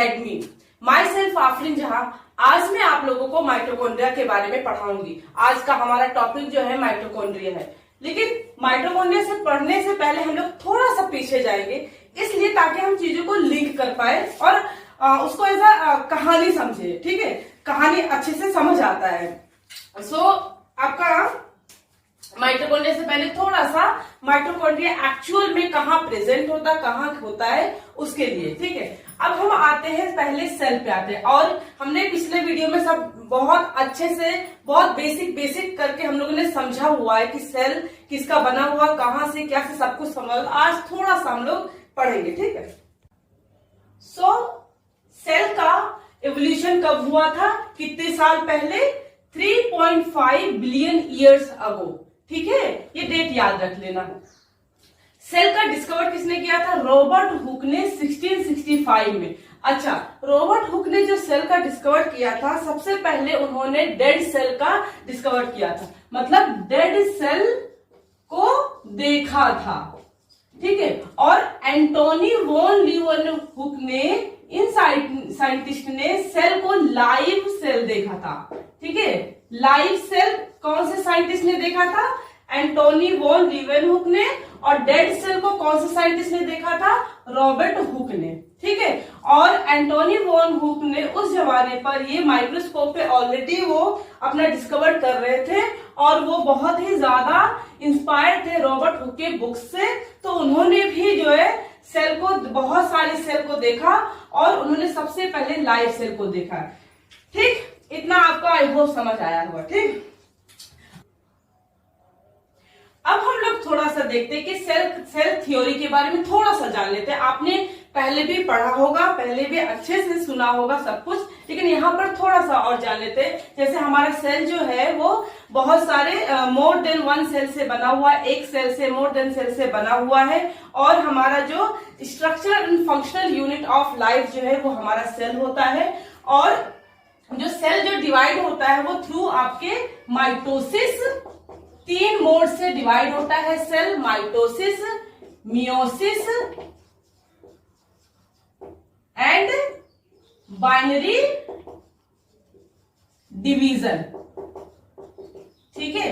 Academy. My self Afreen जहां। आज मैं आप लोगों को माइटोकॉन्ड्रिया के बारे में पढ़ाऊंगी। आज का हमारा टॉपिक जो है माइटोकॉन्ड्रिया है, लेकिन माइटोकॉन्ड्रिया से पढ़ने से पहले हम लोग थोड़ा सा पीछे जाएंगे, इसलिए ताकि हम चीजों को लिंक कर पाए और उसको ऐसा कहानी समझे। ठीक है, कहानी अच्छे से समझ आता है। आपका माइटोकॉन्ड्रिया से पहले थोड़ा सा माइटोकॉन्ड्रिया एक्चुअल में कहाँ प्रेजेंट होता, कहाँ होता है, उसके लिए। ठीक है, अब हम आते हैं पहले सेल पे आते हैं। और हमने पिछले वीडियो में सब बहुत अच्छे से बहुत बेसिक करके हम लोगों ने समझा हुआ है कि सेल किसका बना हुआ, कहाँ से क्या से सब कुछ समझ। आज थोड़ा सा हम लोग पढ़ेंगे। ठीक है, सेल का एवोल्यूशन कब हुआ था, कितने साल पहले? 3.5 बिलियन ईयर्स अगो। ठीक है, ये डेट याद रख लेना। सेल का डिस्कवर किसने किया था? रॉबर्ट हुक ने 1665 में। अच्छा, रॉबर्ट हुक ने जो सेल का डिस्कवर किया था, सबसे पहले उन्होंने डेड सेल का डिस्कवर किया था, मतलब डेड सेल को देखा था। ठीक है, और एंटोनी वॉन लीeuwenhoek ने, इन साइंटिस्ट ने सेल को लाइव सेल देखा था। ठीक है, लाइव सेल कौन से साइंटिस्ट ने देखा था? एंटोनी वॉन लीeuwenhoek ने। और डेड सेल को कौन से साइंटिस्ट ने देखा था? रॉबर्ट हुक ने। ठीक है, और एंटोनी वॉन हुक ने उस जमाने पर ये माइक्रोस्कोप पे ऑलरेडी वो अपना डिस्कवर कर रहे थे, और वो बहुत ही ज्यादा इंस्पायर थे रॉबर्ट हुक के बुक से। तो उन्होंने भी जो है सेल को, बहुत सारे सेल को देखा, और उन्होंने सबसे पहले लाइव सेल को देखा। ठीक, इतना आपका आई होप समझ आया होगा। ठीक, अब हम लोग थोड़ा सा देखते हैं कि सेल थ्योरी के बारे में थोड़ा सा जान लेते हैं। आपने पहले भी पढ़ा होगा, पहले भी अच्छे से सुना होगा सब कुछ, लेकिन यहाँ पर थोड़ा सा और जान लेते हैं। जैसे हमारा सेल जो है वो बहुत सारे मोर देन वन सेल से बना हुआ है, एक सेल से, मोर देन सेल से बना हुआ है। और हमारा जो structure and functional unit of life जो है वो हमारा सेल होता है। और जो सेल जो डिवाइड होता है वो थ्रू आपके माइटोसिस, 3 मोड से डिवाइड होता है cell: mitosis, meiosis and binary division. ठीक है,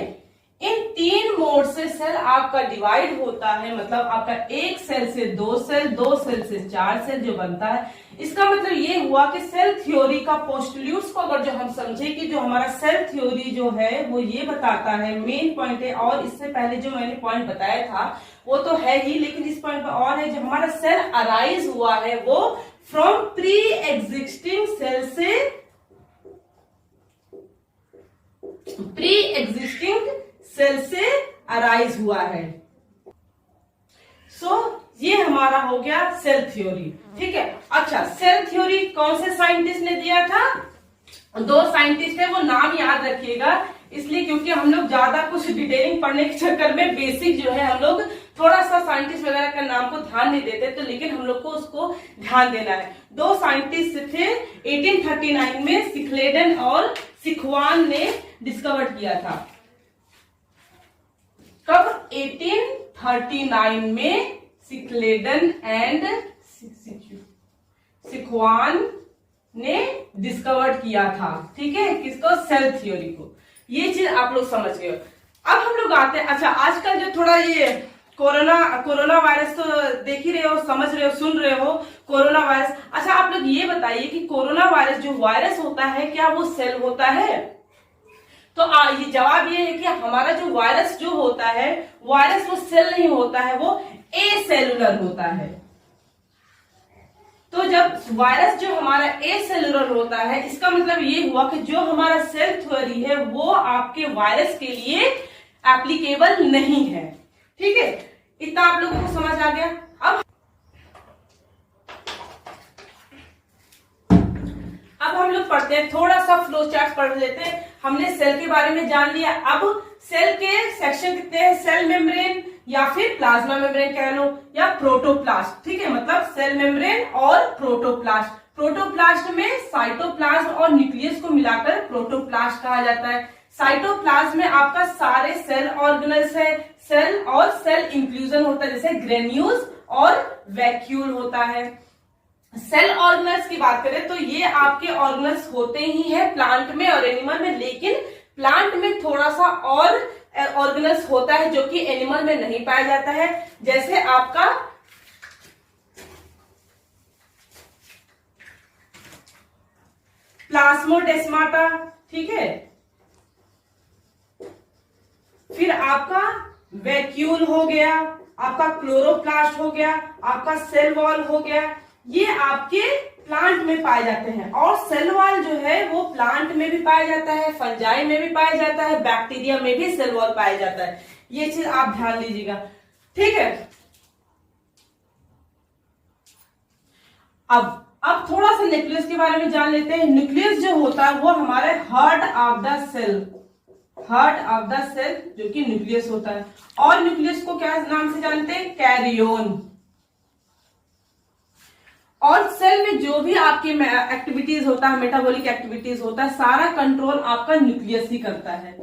इन 3 मोड से सेल आपका डिवाइड होता है, मतलब आपका एक सेल से 2 सेल, 2 सेल से 4 सेल जो बनता है। इसका मतलब ये हुआ कि सेल थ्योरी का पोस्टुलेट्स को अगर जो हम समझे कि जो हमारा सेल थ्योरी जो है वो ये बताता है, मेन पॉइंट है। और इससे पहले जो मैंने पॉइंट बताया था वो तो है ही, लेकिन इस पॉइंट पर और है, जो हमारा सेल अराइज हुआ है वो फ्रॉम प्री एग्जिस्टिंग सेल से, प्री एग्जिस्टिंग सेल से अराइज हुआ है। ये हमारा हो गया सेल थ्योरी। ठीक है, अच्छा, सेल थ्योरी कौन से साइंटिस्ट ने दिया था? 2 साइंटिस्ट है, वो नाम याद रखिएगा, इसलिए क्योंकि हम लोग ज्यादा कुछ डिटेलिंग पढ़ने के चक्कर में बेसिक जो है हम लोग थोड़ा सा साइंटिस्ट वगैरह का नाम को ध्यान नहीं देते, तो लेकिन हम लोग को उसको ध्यान देना है। 2 साइंटिस्ट थे, 1839 में सिक्लेडन और सिक्वान ने डिस्कवर किया था। कब? 1839 में सिक्लेडन एंड सिक्वान ने डिस्कवर किया था। ठीक है, किसको? सेल थ्योरी को। ये चीज आप लोग समझ गए। अब हम लोग आते हैं, अच्छा, आजकल जो थोड़ा ये कोरोना वायरस तो देख ही रहे हो, समझ रहे हो, सुन रहे हो, कोरोना वायरस। अच्छा, आप लोग ये बताइए कि कोरोना वायरस जो वायरस होता है, क्या वो सेल होता है? तो ये जवाब ये है कि हमारा जो वायरस जो होता है, वायरस वो सेल नहीं होता है, वो ए सेलुलर होता है। तो जब वायरस जो हमारा ए सेलुलर होता है, इसका मतलब ये हुआ कि जो हमारा सेल थ्योरी है वो आपके वायरस के लिए एप्लीकेबल नहीं है। ठीक है, इतना आप लोगों को समझ आ गया। अब हम लोग पढ़ते हैं, थोड़ा सा फ्लो चार्ट पढ़ लेते हैं। हमने सेल के बारे में जान लिया। अब सेल के सेक्शन कितने हैं? सेल मेम्ब्रेन या फिर प्लाज्मा मेम्ब्रेन कह लो, या प्रोटोप्लास्ट। ठीक है, मतलब सेल मेम्ब्रेन और प्रोटोप्लास्ट। प्रोटोप्लास्ट में साइटोप्लाज्म और न्यूक्लियस को मिलाकर प्रोटोप्लास्ट कहा जाता है। साइटोप्लाज्म में आपका सारे सेल ऑर्गेनल्स है, सेल और सेल इंक्लूजन होता है, जैसे ग्रेन्यूल्स और वैक्यूल होता है। सेल ऑर्गेनल्स की बात करें तो ये आपके ऑर्गेनल्स होते ही हैं प्लांट में और एनिमल में, लेकिन प्लांट में थोड़ा सा और ऑर्गेनल्स होता है जो कि एनिमल में नहीं पाया जाता है। जैसे आपका प्लाज्मोडेस्माटा, ठीक है, फिर आपका वैक्यूल हो गया, आपका क्लोरोप्लास्ट हो गया, आपका सेल वॉल हो गया, ये आपके प्लांट में पाए जाते हैं। और सेल वॉल जो है वो प्लांट में भी पाया जाता है, फंजाई में भी पाया जाता है, बैक्टीरिया में भी सेल वॉल पाया जाता है। ये चीज आप ध्यान लीजिएगा, ठीक है। अब थोड़ा सा न्यूक्लियस के बारे में जान लेते हैं। न्यूक्लियस जो होता है वो हमारे heart of the cell, heart of the cell जो कि न्यूक्लियस होता है। और न्यूक्लियस को क्या नाम से जानते हैं? कैरियोन। और सेल में जो भी आपकी एक्टिविटीज होता है, मेटाबॉलिक एक्टिविटीज होता है, सारा कंट्रोल आपका न्यूक्लियस ही करता है,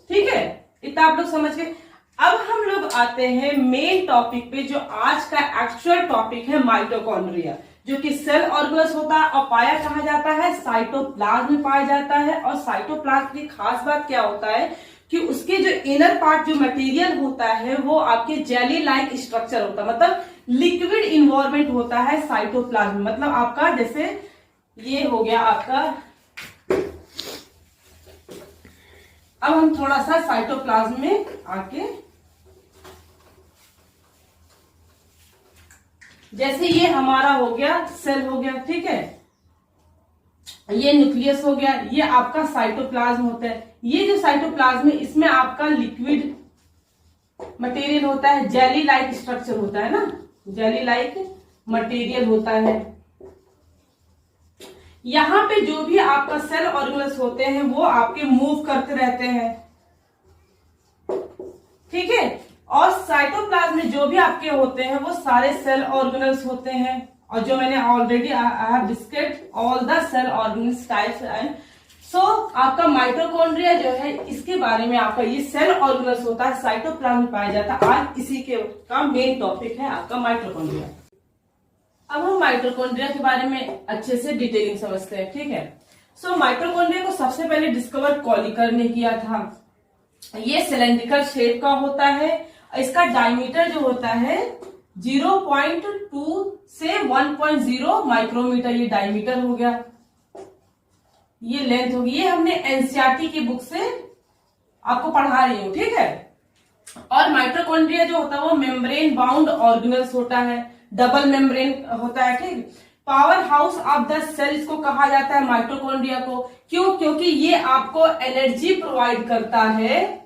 ठीक है। इतना आप लोग समझ गए। अब हम लोग आते हैं मेन टॉपिक पे, जो आज का एक्चुअल टॉपिक है माइटोकॉन्ड्रिया, जो कि सेल ऑर्गेनल्स होता है और पाया कहा जाता है साइटोप्लाज्म में पाया जाता है। और साइटोप्लाज्म की खास बात क्या होता है कि उसके जो इनर पार्ट जो मटेरियल होता है वो आपके जेली लाइक स्ट्रक्चर होता है, मतलब लिक्विड इन्वॉल्वमेंट होता है साइटोप्लाज्म। मतलब आपका जैसे ये हो गया आपका, अब हम थोड़ा सा साइटोप्लाज्म में आके, जैसे ये हमारा हो गया सेल हो गया, ठीक है, ये न्यूक्लियस हो गया, ये आपका साइटोप्लाज्म होता है। ये जो साइटोप्लाज्म है इसमें आपका लिक्विड मटेरियल होता है, जेली लाइक स्ट्रक्चर होता है ना, जेली लाइक मटेरियल होता है। यहां पे जो भी आपका सेल ऑर्गेनल्स होते हैं वो आपके मूव करते रहते हैं, ठीक है। और साइटोप्लाज्म में जो भी आपके होते हैं वो सारे सेल ऑर्गेनल्स होते हैं। और जो मैंने already I have discussed all the cell organelles types and so आपका माइटोकॉन्ड्रिया जो है इसके बारे में आपका ये सेल ऑर्गेनल्स होता है, साइटोप्लाज्म में पाया जाता है। आज इसी के का मेन टॉपिक है आपका माइटोकॉन्ड्रिया। अब हम माइटोकॉन्ड्रिया के बारे में अच्छे से डिटेलिंग समझते हैं, ठीक है। सो माइटोकॉन्ड्रिया को सबसे पहले डिस्कवर कॉलिकर ने किया था। ये सिलेंड्रिकल शेप का होता है। इसका डायमीटर जो होता है 0.2 से 1.0 माइक्रोमीटर, ये डायमीटर हो गया, ये लेंथ होगी। ये हमने एनसीईआरटी की बुक से आपको पढ़ा रही हूं, ठीक है। और माइटोकॉन्ड्रिया जो होता है वो मेम्ब्रेन बाउंड ऑर्गेनल्स होता है, डबल मेम्ब्रेन होता है, ठीक। Power house of the cell इसको कहा जाता है माइटोकॉन्ड्रिया को। क्यों? क्योंकि ये आपको एनर्जी प्रोवाइड करता है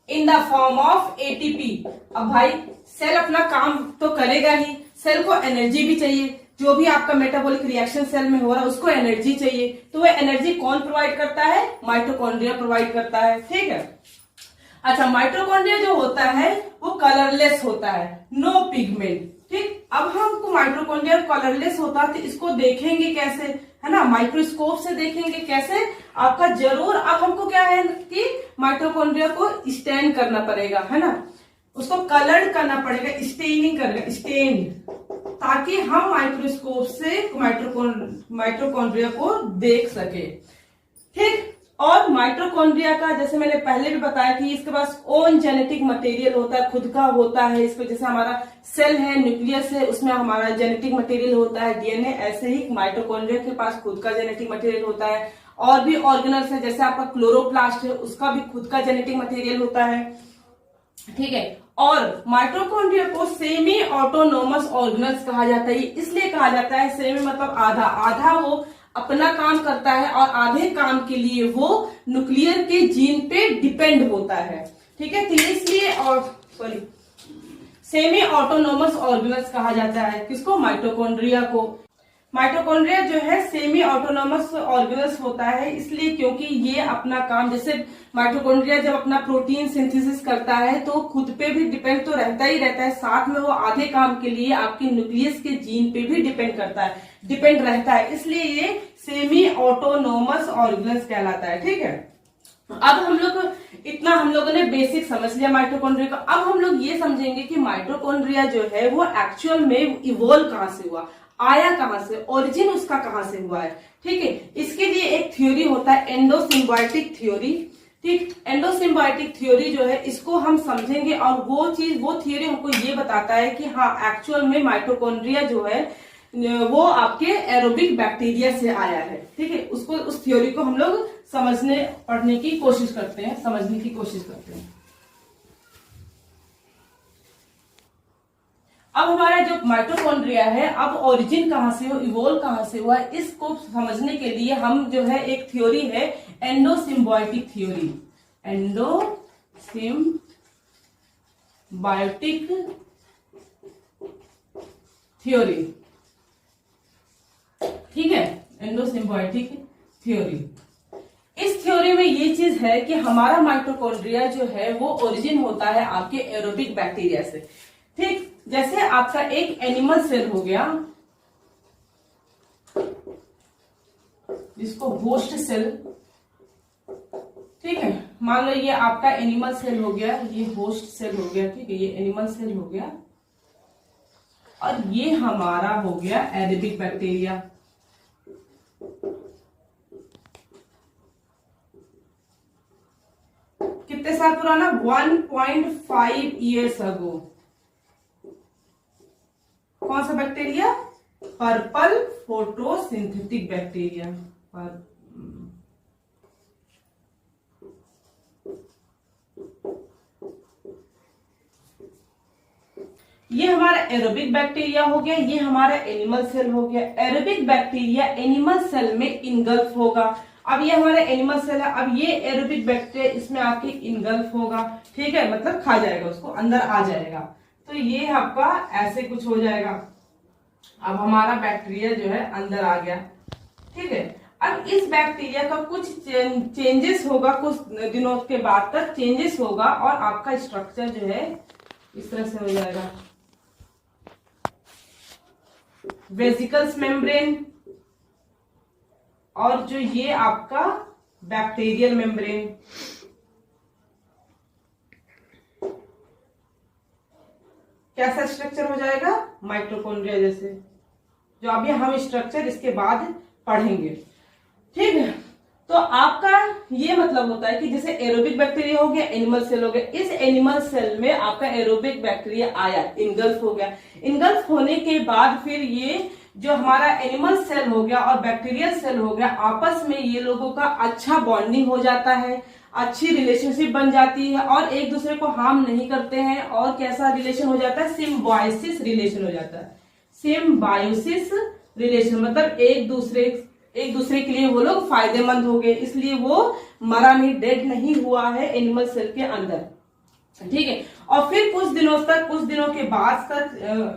in the form of ATP. अब भाई सेल अपना काम तो करेगा ही, सेल को एनर्जी भी चाहिए। जो भी आपका मेटाबॉलिक रिएक्शन सेल में हो रहा है उसको एनर्जी चाहिए, तो वो एनर्जी कौन प्रोवाइड करता है? माइटोकॉन्ड्रिया प्रोवाइड करता है, ठीक है। अच्छा, माइटोकॉन्ड्रिया जो होता है वो कलरलेस होता है, नो पिगमेंट, ठीक। अब हमको माइटोकॉन्ड्रिया कलरलेस होता है तो इसको देखेंगे कैसे, है ना, माइक्रोस्कोप से देखेंगे कैसे। आपका जरूर अब हमको क्या है कि माइटोकॉन्ड्रिया को स्टेन करना पड़ेगा, है ना, उसको कलर्ड करना पड़ेगा, स्टेनिंग करना, स्टेन, ताकि हम माइक्रोस्कोप से माइटोकॉन्ड्रिया को देख सके, ठीक। और माइटोकॉन्ड्रिया का जैसे मैंने पहले भी बताया कि इसके पास ओन जेनेटिक मटेरियल होता है, खुद का होता है। इसको जैसे हमारा सेल है, न्यूक्लियस है, उसमें हमारा जेनेटिक मटेरियल होता है डीएनए, ऐसे ही माइटोकॉन्ड्रिया के पास खुद का जेनेटिक मटेरियल होता है। और भी ऑर्गेनल्स है, जैसे आपका क्लोरोप्लास्ट है, उसका भी खुद का जेनेटिक मटेरियल होता है, ठीक है। और माइटोकॉन्ड्रिया को सेमी ऑटोनोमस ऑर्गेनल्स कहा जाता है। इसलिए कहा जाता है सेमी मतलब आधा, आधा वो अपना काम करता है और आधे काम के लिए वो न्यूक्लियर के जीन पे डिपेंड होता है, ठीक है। तो इसलिए और सेमी ऑटोनोमस ऑर्गेनल्स कहा जाता है किसको? माइटोकॉन्ड्रिया को। माइटोकॉन्ड्रिया जो है सेमी ऑटोनोमस ऑर्गेनल्स होता है, इसलिए क्योंकि ये अपना काम, जैसे माइटोकॉन्ड्रिया जब अपना प्रोटीन सिंथेसिस करता है तो खुद पे भी डिपेंड तो रहता ही रहता है, साथ में वो आधे काम के लिए आपके न्यूक्लियस के जीन पे भी डिपेंड रहता है, इसलिए ये सेमी ऑटोनोमस ऑर्गेनल्स कहलाता है, ठीक है। अब हम लोगों ने बेसिक समझ लिया माइटोकॉन्ड्रिया का। अब हम लोग ये समझेंगे कि माइटोकॉन्ड्रिया जो है वो एक्चुअल में इवॉल्व कहां से हुआ। आया कहां से, ओरिजिन उसका कहां से हुआ है। ठीक है, इसके लिए एक थ्योरी होता है एंडोसिम्बायोटिक थ्योरी। ठीक, एंडोसिम्बायोटिक थ्योरी जो है इसको हम समझेंगे और वो थ्योरी हमको ये बताता है कि हाँ एक्चुअल में माइटोकॉन्ड्रिया जो है वो आपके एरोबिक बैक्टीरिया से आया है। ठीक है, उस थ्योरी को हम लोग पढ़ने की कोशिश करते हैं, समझने की कोशिश करते हैं। अब हमारा जो माइटोकॉन्ड्रिया है, अब ओरिजिन कहां से हो, इवोल्व कहां से हुआ, इसको समझने के लिए हम जो है एक थ्योरी है एंडोसिम्बायोटिक थ्योरी, एंडोसिम्बायोटिक थ्योरी। ठीक है, एंडोसिम्बायोटिक थ्योरी। इस थ्योरी में ये चीज है कि हमारा माइटोकॉन्ड्रिया जो है वो ओरिजिन होता है आपके एरोबिक बैक्टीरिया से। ठीक, जैसे आपका एक एनिमल सेल हो गया जिसको होस्ट सेल, ठीक है, मान लो ये आपका एनिमल सेल हो गया, ये होस्ट सेल हो गया। ठीक है, ये एनिमल सेल हो गया और ये हमारा हो गया एरोबिक बैक्टीरिया। कितने साल पुराना, 1.5 ईयर्स अगो। कौन सा बैक्टीरिया, पर्पल फोटोसिंथेटिक बैक्टीरिया। ये हमारा एरोबिक बैक्टीरिया हो गया, ये हमारा एनिमल सेल हो गया। एरोबिक बैक्टीरिया एनिमल सेल में इनगल्फ होगा। अब ये हमारा एनिमल सेल है, अब ये एरोबिक बैक्टीरिया इसमें आके इनगल्फ होगा। ठीक है, मतलब खा जाएगा उसको, अंदर आ जाएगा। तो ये आपका ऐसे कुछ हो जाएगा। अब हमारा बैक्टीरिया जो है अंदर आ गया। ठीक है, अब इस बैक्टीरिया का कुछ चेंजेस होगा, कुछ दिनों के बाद तक चेंजेस होगा और आपका स्ट्रक्चर जो है इस तरह से हो जाएगा। वेसिकल्स मेम्ब्रेन और जो ये आपका बैक्टीरियल मेम्ब्रेन। कैसा स्ट्रक्चर हो जाएगा, माइटोकॉन्ड्रिया जैसे, जो अभी हम स्ट्रक्चर इसके बाद पढ़ेंगे। ठीक है, तो आपका ये मतलब होता है कि जैसे एरोबिक बैक्टीरिया हो गया, एनिमल सेल हो गया, इस एनिमल सेल में आपका एरोबिक बैक्टीरिया आया, इनगल्फ हो गया। इनगल्फ होने के बाद फिर ये जो हमारा एनिमल सेल हो गया और बैक्टीरियल सेल हो गया, आपस में ये लोगों का अच्छा बॉन्डिंग हो जाता है, अच्छी रिलेशनशिप बन जाती है और एक दूसरे को हार्म नहीं करते हैं। और कैसा रिलेशन हो जाता है, सिम्बायोसिस रिलेशन हो जाता है। सिम्बायोसिस रिलेशन मतलब एक दूसरे के लिए वो लोग फायदेमंद हो गए, इसलिए वो मरा नहीं, डेड नहीं हुआ है एनिमल सेल के अंदर। ठीक है, और फिर कुछ दिनों के बाद तक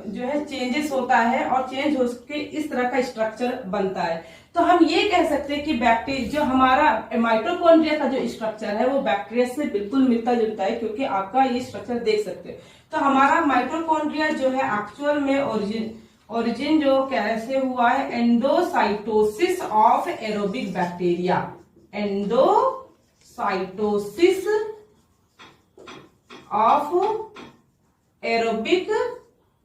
जो है चेंजेस होता है और चेंज होकर इस तरह का स्ट्रक्चर बनता है। तो हम ये कह सकते हैं कि बैक्टीरिया जो हमारा माइटोकॉन्ड्रिया का जो स्ट्रक्चर है वो बैक्टीरिया से बिल्कुल मिलता जुलता है, क्योंकि आपका ये स्ट्रक्चर देख सकते हैं। तो हमारा माइटोकॉन्ड्रिया जो है एक्चुअल में ओरिजिन जो कैसे हुआ है, endocytosis of aerobic bacteria. Endocytosis of aerobic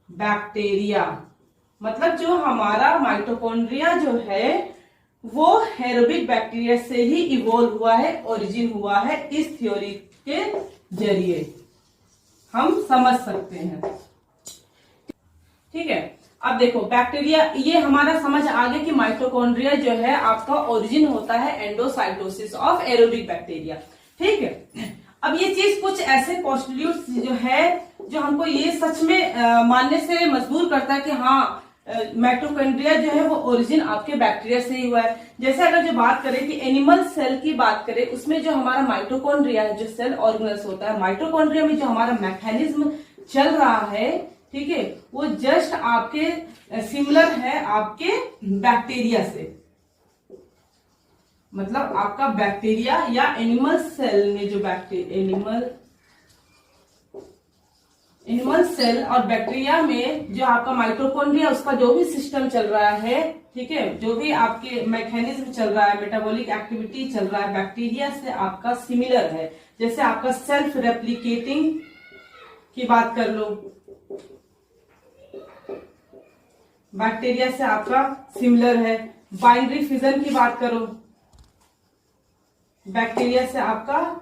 bacteria मतलब जो हमारा माइटोकॉन्ड्रिया जो है वो एरोबिक बैक्टीरिया से ही इवॉल्व हुआ है, ओरिजिन हुआ है। इस थ्योरी के जरिए हम समझ सकते हैं। ठीक है, अब देखो बैक्टीरिया, ये हमारा समझ आ गया कि माइटोकॉन्ड्रिया जो है आपका ओरिजिन होता है एंडोसाइटोसिस ऑफ एरोबिक बैक्टीरिया। ठीक है, अब ये चीज कुछ ऐसे पोस्टुलेट्स जो है जो हमको ये सच में मानने से मजबूर करता है कि हाँ माइटोकॉन्ड्रिया जो है वो ओरिजिन आपके बैक्टीरिया से ही हुआ है। जैसे अगर जो बात करें कि एनिमल सेल की बात करें, उसमें जो हमारा माइटोकॉन्ड्रिया है, जो सेल ऑर्गेनल्स होता है, माइटोकॉन्ड्रिया में जो हमारा मैकेनिज्म चल रहा है, ठीक है, वो जस्ट आपके सिमिलर है आपके बैक्टीरिया से। मतलब आपका बैक्टीरिया या एनिमल सेल में जो एनिमल सेल और बैक्टीरिया में जो आपका माइटोकॉन्ड्रिया, उसका जो भी सिस्टम चल रहा है, ठीक है, जो भी आपके मैकेनिज्म चल रहा है, मेटाबॉलिक एक्टिविटी चल रहा है, बैक्टीरिया से आपका सिमिलर है। जैसे आपका सेल्फ रेप्लिकेटिंग की बात कर लो, बैक्टीरिया से आपका सिमिलर है। बाइंड्री फिजन की बात करो, बैक्टीरिया से आपका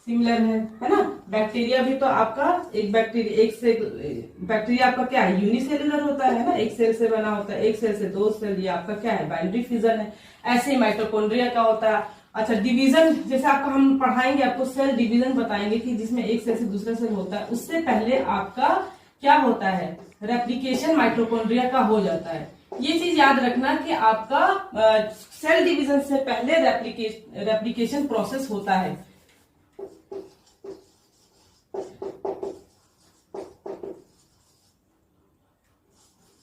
सिमिलर है ना। बैक्टीरिया भी तो आपका बैक्टीरिया आपका क्या है, यूनिसेलुलर होता है ना, एक सेल से बना होता है, एक सेल से दो सेल, ये आपका क्या है, बाइंड्री फिजन है। ऐसे ही माइटोकॉन्ड्रिया का होता है। अच्छा, डिवीजन जैसे आपका हम पढ़ाएंगे, आपको सेल डिवीजन बताएंगे कि जिसमें एक सेल से दूसरा सेल होता है, उससे पहले आपका क्या होता है, रेप्लिकेशन माइटोकॉन्ड्रिया का हो जाता है। ये चीज याद रखना कि आपका सेल डिवीजन से पहले रेप्लिकेशन प्रोसेस होता है।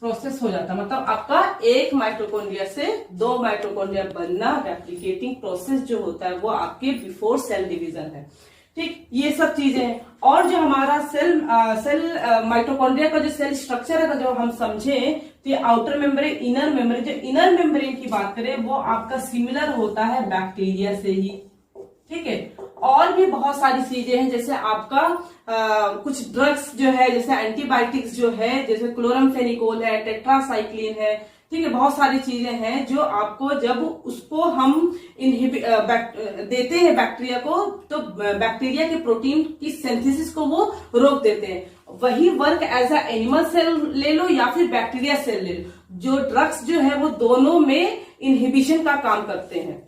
प्रोसेस हो जाता है, मतलब आपका एक माइटोकॉन्ड्रिया से दो माइटोकॉन्ड्रिया बनना, रेप्लिकेटिंग प्रोसेस जो होता है वो आपके बिफोर सेल डिवीजन है। ठीक, ये सब चीजें हैं। और जो हमारा सेल माइटोकॉन्ड्रिया का जो सेल स्ट्रक्चर है, जो हम समझे तो ये आउटर मेम्ब्रेन, इनर मेम्ब्रेन। जो इनर मेम्ब्रेन की बात करें वो आपका सिमिलर होता है बैक्टीरिया से ही। ठीक है, और भी बहुत सारी चीजें हैं, जैसे आपका कुछ ड्रग्स जो है, जैसे एंटीबायोटिक्स जो है, जैसे क्लोरमफेनिकोल है, टेट्रासाइक्लिन है। ठीक है, बहुत सारी चीजें हैं जो आपको जब उसको हम देते हैं बैक्टीरिया को, तो बैक्टीरिया के प्रोटीन की सिंथेसिस को वो रोक देते हैं। वही work as a animal cell ले लो या फिर बैक्टीरिया सेल ले लो, जो ड्रग्स जो है वो दोनों में इनहिबिशन का काम करते हैं।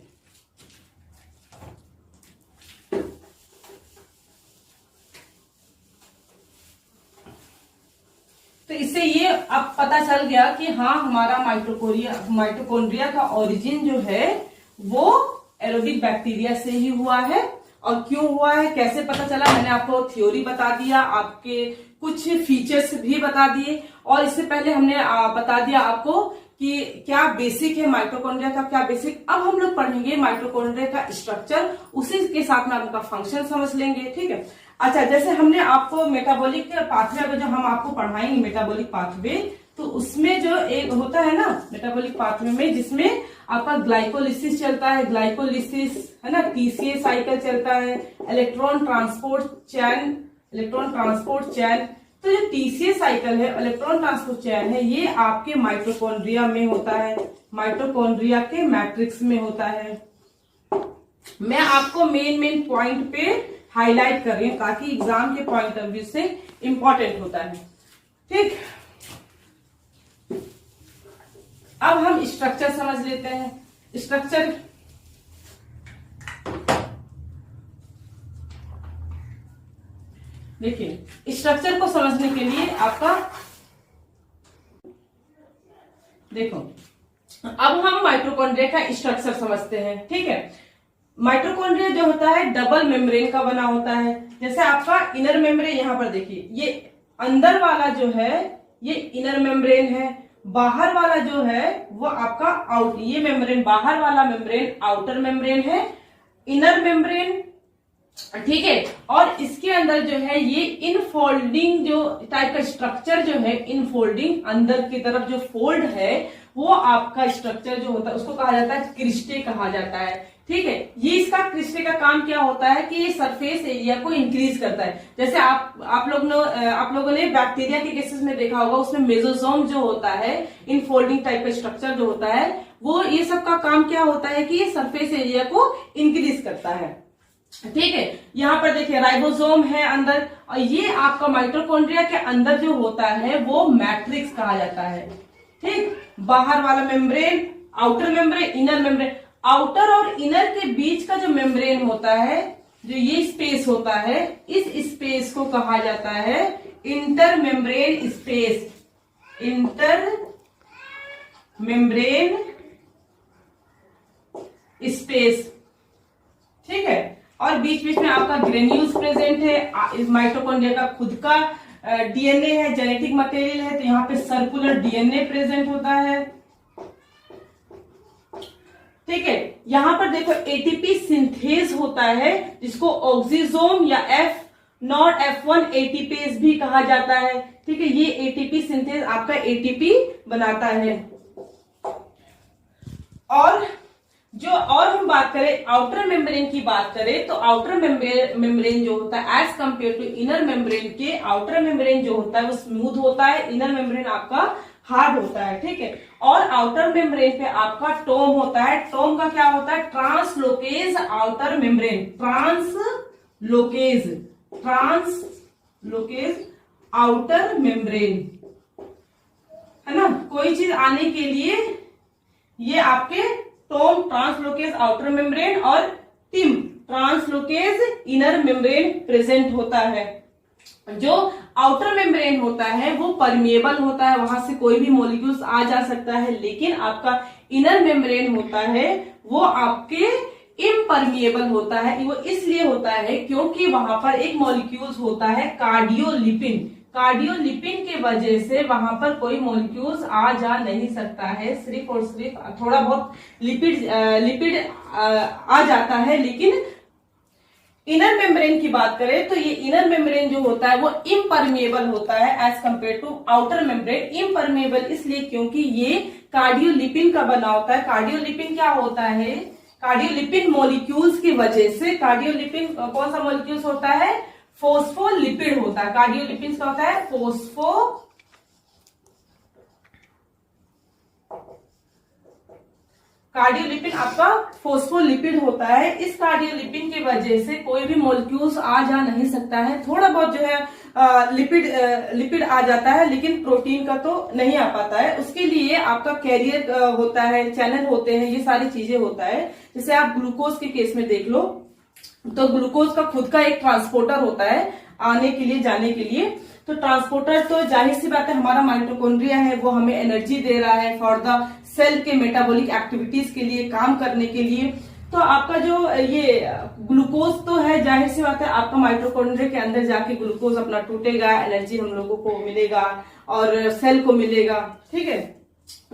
तो इससे ये अब पता चल गया कि हाँ, हमारा माइटोकॉन्ड्रिया का ओरिजिन जो है वो एरोबिक बैक्टीरिया से ही हुआ है। और क्यों हुआ है, कैसे पता चला, मैंने आपको थ्योरी बता दिया, आपके कुछ फीचर्स भी बता दिए, और इससे पहले हमने बता दिया आपको कि क्या बेसिक है माइटोकॉन्ड्रिया का, क्या बेसिक। अब हम लोग पढ़ेंगे माइटोकॉन्ड्रिया का स्ट्रक्चर, उसी के साथ में उनका फंक्शन समझ लेंगे। ठीक है, अच्छा, जैसे हमने आपको मेटाबॉलिक पाथवे को जो हम आपको पढ़ाएंगे मेटाबॉलिक पाथवे, तो उसमें जो एक होता है ना मेटाबॉलिक पाथवे में, जिसमें आपका ग्लाइकोलिसिस चलता है, ग्लाइकोलिसिस है ना, टीसीए साइकिल चलता है, इलेक्ट्रॉन ट्रांसपोर्ट चैन। तो जो टीसीए साइकिल है, इलेक्ट्रॉन ट्रांसपोर्ट चैन है, ये आपके माइटोकॉन्ड्रिया में होता है, माइटोकॉन्ड्रिया के मैट्रिक्स में होता है। मैं आपको मेन पॉइंट पे हाईलाइट कर रही हूं ताकि एग्जाम के पॉइंट ऑफ व्यू से इंपॉर्टेंट होता है। ठीक, अब हम स्ट्रक्चर समझ लेते हैं। स्ट्रक्चर देखिए, स्ट्रक्चर को समझने के लिए आपका देखो, अब हम माइटोकॉन्ड्रिया का स्ट्रक्चर समझते हैं। ठीक है, माइटोकॉन्ड्रिया जो होता है डबल मेम्ब्रेन का बना होता है। जैसे आपका इनर मेम्ब्रेन, यहां पर देखिए, ये अंदर वाला जो है ये इनर मेम्ब्रेन है, बाहर वाला जो है वो आपका ये मेम्ब्रेन, बाहर वाला मेम्ब्रेन आउटर मेम्ब्रेन है, इनर मेम्ब्रेन। ठीक है, और इसके अंदर जो है ये इनफोल्डिंग जो टाइप का स्ट्रक्चर जो है, इनफोल्डिंग अंदर की तरफ जो फोल्ड है, वो आपका स्ट्रक्चर जो होता है उसको कहा जाता है क्रिस्टे कहा जाता है। ठीक है, ये इसका क्रिस्टे का काम क्या होता है कि ये सरफेस एरिया को इंक्रीज करता है। जैसे आप लोगों ने बैक्टीरिया के केसेस में देखा होगा, उसमें मेसोसोम जो होता है, इनफोल्डिंग टाइप का स्ट्रक्चर जो होता है, वो ये सब का काम क्या होता है कि ये सरफेस एरिया को इंक्रीज करता है। ठीक है, यहाँ पर देखिए राइबोसोम है अंदर, और ये आपका माइटोकॉन्ड्रिया के अंदर जो होता है वो मैट्रिक्स कहा जाता है। ठीक, बाहर वाला membrane, outer membrane, inner membrane. Outer और इनर के बीच का जो मेम्ब्रेन होता है, जो ये स्पेस होता है, इस स्पेस को कहा जाता है inter membrane space, inter membrane space. ठीक है, और बीच बीच में आपका ग्रेन्यूल्स प्रेजेंट है। माइटोकॉन्ड्रिया का खुद का डीएनए है, जेनेटिक मटेरियल है, तो यहाँ पे सर्कुलर डीएनए प्रेजेंट होता है। ठीक है, यहां पर देखो एटीपी सिंथेज होता है, जिसको ऑक्सीजोम या F1 एटीपेज भी कहा जाता है। ठीक है, ये एटीपी सिंथेज आपका एटीपी बनाता है। और हम बात करें आउटर मेम्ब्रेन की बात करें, तो आउटर मेम्ब्रेन जो होता है as compare to inner membrane के, आउटर मेम्ब्रेन जो होता है वो स्मूथ होता है, इनर मेम्ब्रेन आपका हार्ड होता है, ठीक है। और आउटर मेम्ब्रेन पे आपका टोम होता है। टोम का क्या होता है? Translocase outer membrane, translocase outer membrane, है ना। कोई चीज आने के लिए ये आपके टोम ट्रांसलोकेज आउटर मेम्ब्रेन और TIM translocase inner membrane present होता है। जो आउटर मेम्ब्रेन होता है वो परमिएबल होता है, वहां से कोई भी मॉलिक्यूल्स आ जा सकता है, लेकिन आपका इनर मेम्ब्रेन होता है वो आपके इम्परमिएबल होता है। वो इसलिए होता है क्योंकि वहां पर एक मॉलिक्यूल्स होता है कार्डियोलिपिन। कार्डियोलिपिन के वजह से वहां पर कोई मॉलिक्यूल्स आ जा नहीं सकता है, सिर्फ और सिर्फ थोड़ा बहुत लिपिड आ जाता है। लेकिन इनर मेम्ब्रेन की बात करें तो ये इनर मेम्ब्रेन जो होता है वो इम्परमिएबल होता है as compare to outer membrane. Impermeable इसलिए क्योंकि ये कार्डियोलिपिन का बना होता है। कार्डियोलिपिन क्या होता है? कार्डियोलिपिन मॉलिक्यूल्स की वजह से, कार्डियोलिपिन कौन सा मॉलिक्यूल्स होता है? फोस्फोलिपिड होता है। कार्डियोलिपिन का होता है कार्डियोलिपिन आपका फोस्फोलिपिड होता है। इस कार्डियोलिपिन की वजह से कोई भी मॉलिक्यूल्स आ जा नहीं सकता है। थोड़ा बहुत जो है लिपिड आ जाता है, लेकिन प्रोटीन का तो नहीं आ पाता है। उसके लिए आपका कैरियर होता है, चैनल होते हैं, ये सारी चीजें होता है। जैसे आप ग्लूकोज के केस में देख लो तो ग्लूकोज का खुद का एक ट्रांसपोर्टर होता है आने के लिए, जाने के लिए। तो ट्रांसपोर्टर तो जाहिर सी बात है हमारा माइटोकॉन्ड्रिया है, वो हमें एनर्जी दे रहा है फॉर द सेल के मेटाबॉलिक एक्टिविटीज के लिए, काम करने के लिए। तो आपका जो ये ग्लूकोज तो है, जाहिर सी बात है आपका माइटोकॉन्ड्रिया के अंदर जाके ग्लूकोज अपना टूटेगा, एनर्जी हम लोगों को मिलेगा और सेल को मिलेगा, ठीक है।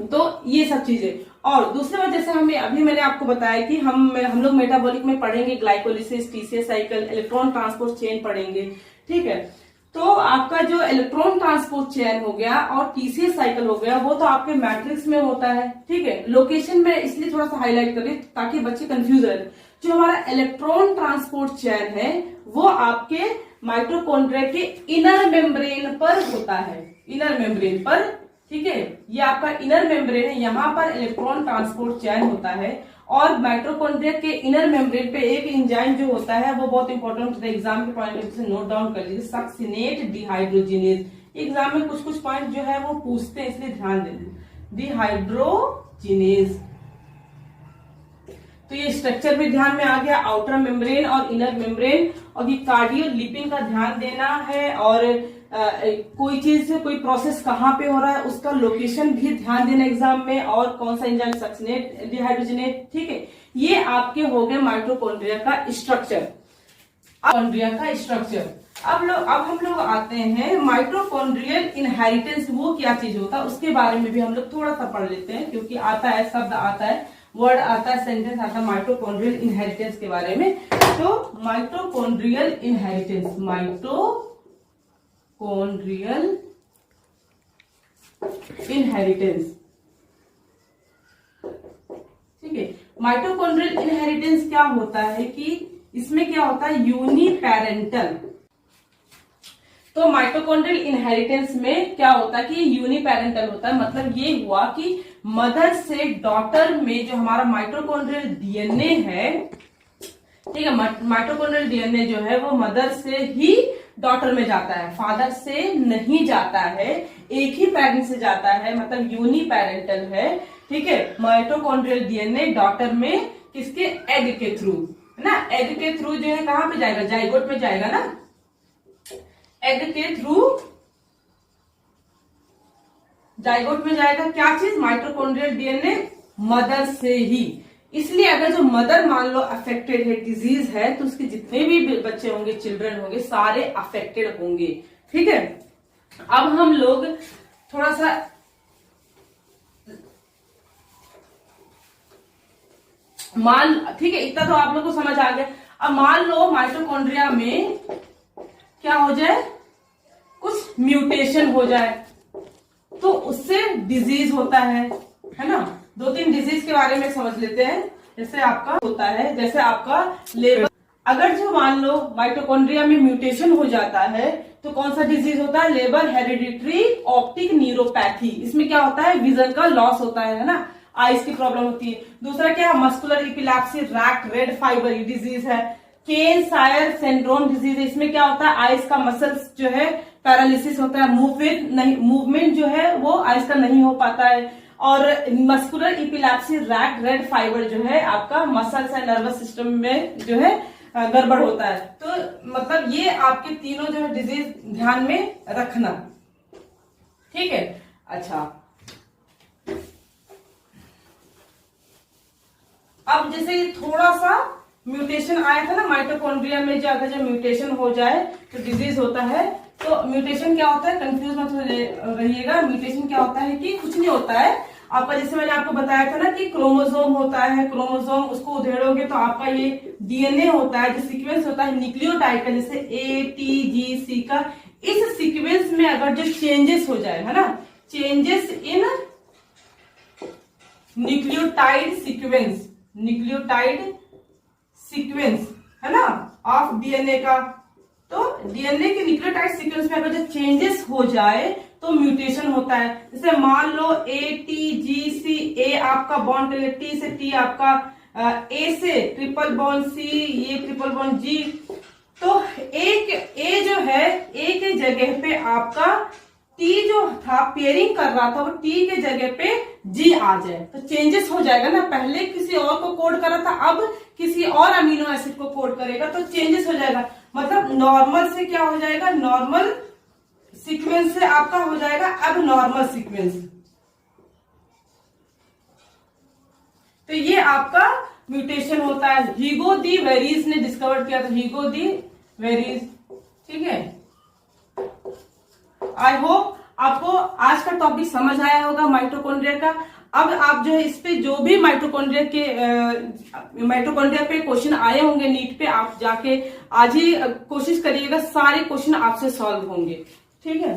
तो ये सब चीजें। और दूसरे बात, जैसे हमें अभी मैंने आपको बताया कि हम लोग मेटाबॉलिक में पढ़ेंगे glycolysis, TCS cycle, electron transport chain पढ़ेंगे, ठीक है। तो आपका जो इलेक्ट्रॉन ट्रांसपोर्ट चेन हो गया और टीसीएस साइकिल हो गया, वो तो आपके मैट्रिक्स में होता है, ठीक है। लोकेशन में इसलिए थोड़ा सा हाईलाइट कर रही हूं ताकि बच्चे कंफ्यूज रहे। जो हमारा इलेक्ट्रॉन ट्रांसपोर्ट चेन है वो आपके माइटोकॉन्ड्रिया के इनर मेम्ब्रेन पर होता है, इनर मेम्ब्रेन पर, ठीक है। ये आपका इनर मेम्ब्रेन है, यहाँ पर इलेक्ट्रॉन ट्रांसपोर्ट चेन होता है। और माइटोकॉन्ड्रिया के इनर मेम्ब्रेन पे एक एंजाइम जो होता है वो बहुत इंपॉर्टेंट होता है, एग्जाम के पॉइंट ऑफ व्यू से नोट डाउन कर लीजिए, सक्सिनेट डिहाइड्रोजिनेज। एग्जाम में कुछ कुछ पॉइंट जो है वो पूछते हैं, इसलिए ध्यान दें। डिहाइड्रोजिनेज, तो ये स्ट्रक्चर भी ध्यान में आ गया, आउटर मेम्ब्रेन और इनर मेम्ब्रेन। और ये कार्डियोलिपिन का ध्यान देना है, और कोई चीज कोई प्रोसेस कहाँ पे हो रहा है उसका लोकेशन भी ध्यान देना एग्जाम में, और कौन सा एंजाइम, सक्सिनेट डिहाइड्रोजिनेज, ठीक है। ये आपके हो गए माइटोकॉन्ड्रिया का स्ट्रक्चर, कॉन्ड्रिया का स्ट्रक्चर। अब हम लोग आते हैं माइटोकॉन्ड्रियल इनहेरिटेंस, वो क्या चीज होता है उसके बारे में भी हम लोग थोड़ा सा पढ़ लेते हैं, क्योंकि आता है, शब्द आता है, वर्ड आता है, सेंटेंस आता है माइटोकॉन्ड्रियल इनहेरिटेंस के बारे में। तो माइटोकॉन्ड्रियल इनहेरिटेंस, माइटोकॉन्ड्रियल इनहेरिटेंस, ठीक है। माइटोकॉन्ड्रियल इनहेरिटेंस क्या होता है कि इसमें क्या होता है, यूनिपेरेंटल। तो माइटोकॉन्ड्रियल इनहेरिटेंस में क्या होता है कि यूनिपेरेंटल होता है। मतलब ये हुआ कि मदर से डॉटर में जो हमारा माइटोकॉन्ड्रियल डीएनए है, ठीक है, माइटोकॉन्ड्रियल डीएनए जो है वो मदर से ही डॉटर में जाता है, फादर से नहीं जाता है, एक ही पेरेंट से जाता है, मतलब यूनिपेरेंटल है, ठीक है। माइटोकॉन्ड्रियल डीएनए डॉटर में किसके, एग के थ्रू, है ना। एग के थ्रू जो है कहां पे जाएगा, जाइगोट में जाएगा ना। एग के थ्रू जाइगोट में जाएगा क्या चीज, माइटोकॉन्ड्रियल डीएनए, मदर से ही। इसलिए अगर जो मदर मान लो अफेक्टेड है, डिजीज है, तो उसके जितने भी बच्चे होंगे, चिल्ड्रन होंगे, सारे अफेक्टेड होंगे, ठीक है। अब हम लोग थोड़ा सा ठीक है, इतना तो आप लोग को समझ आ गया। अब मान लो माइटोकॉन्ड्रिया में क्या हो जाए, कुछ म्यूटेशन हो जाए, तो उससे डिजीज होता है ना। दो तीन डिजीज के बारे में समझ लेते हैं। जैसे आपका होता है, जैसे आपका लेबर, अगर जो मान लो माइटोकॉन्ड्रिया में म्यूटेशन हो जाता है तो तो कौन सा डिजीज होता है? Labour hereditary optic neuropathy. इसमें क्या होता है? विजन का लॉस होता है ना, आईज की प्रॉब्लम होती है। दूसरा क्या है? मस्कुलर इपिलैप्सी रैक्ट रेड फाइबर डिजीज है। केन सायर सिंड्रोम डिजीज है। इसमें क्या होता है? आईज का मसल्स जो है पैरालिसिस होता है, मूवमेंट जो है वो आईज का नहीं हो पाता है। और मस्कुलर इपिलैप्सी रैक्ट रेड फाइबर जो है आपका मसल्स है, नर्वस सिस्टम में जो है गड़बड़ होता है। तो मतलब ये आपके तीनों जो है डिजीज ध्यान में रखना, ठीक है। अच्छा, अब जैसे थोड़ा सा म्यूटेशन आया था ना माइटोकॉन्ड्रिया में, जो अगर म्यूटेशन हो जाए तो डिजीज होता है। तो म्यूटेशन क्या होता है? कंफ्यूज मत रहिएगा। म्यूटेशन क्या होता है कि कुछ नहीं होता है आपका, जैसे मैंने आपको बताया था ना कि क्रोमोसोम होता है, क्रोमोसोम उसको उधेड़ोगे तो आपका ये डीएनए होता है, जो सीक्वेंस होता है न्यूक्लियोटाइड का, जैसे ATGC का, इस सीक्वेंस में अगर जो चेंजेस हो जाए, है ना, चेंजेस इन न्यूक्लियोटाइड सीक्वेंस है ना ऑफ डीएनए का, तो डीएनए के न्यूक्लियोटाइड सीक्वेंस में अगर जो चेंजेस हो जाए तो म्यूटेशन होता है। जैसे मान लो ATGC, A आपका बॉन्ड कर लिया, T से T आपका, A से ट्रिपल बॉन्ड C, ये ट्रिपल बॉन्ड G, तो एक A जो है, A के जगह पे आपका T जो था पेयरिंग कर रहा था, वो T के जगह पे G आ जाए तो चेंजेस हो जाएगा ना। पहले किसी और को कोड करा था, अब किसी और अमीनो एसिड को कोड करेगा तो चेंजेस हो जाएगा। मतलब नॉर्मल से क्या हो जाएगा? नॉर्मल सीक्वेंस से आपका हो जाएगा अब नॉर्मल सीक्वेंस। तो ये आपका म्यूटेशन होता है। हीगो दी वेरीज ने डिस्कवर किया था, हीगो दी वेरीज, ठीक है। आई होप आपको आज का टॉपिक समझ आया होगा माइटोकॉन्ड्रिया का। अब आप जो है इस पे जो भी माइटोकॉन्ड्रिया पे क्वेश्चन आए होंगे नीट पे, आप जाके आज ही कोशिश करिएगा, सारे क्वेश्चन आपसे सॉल्व होंगे, ठीक है।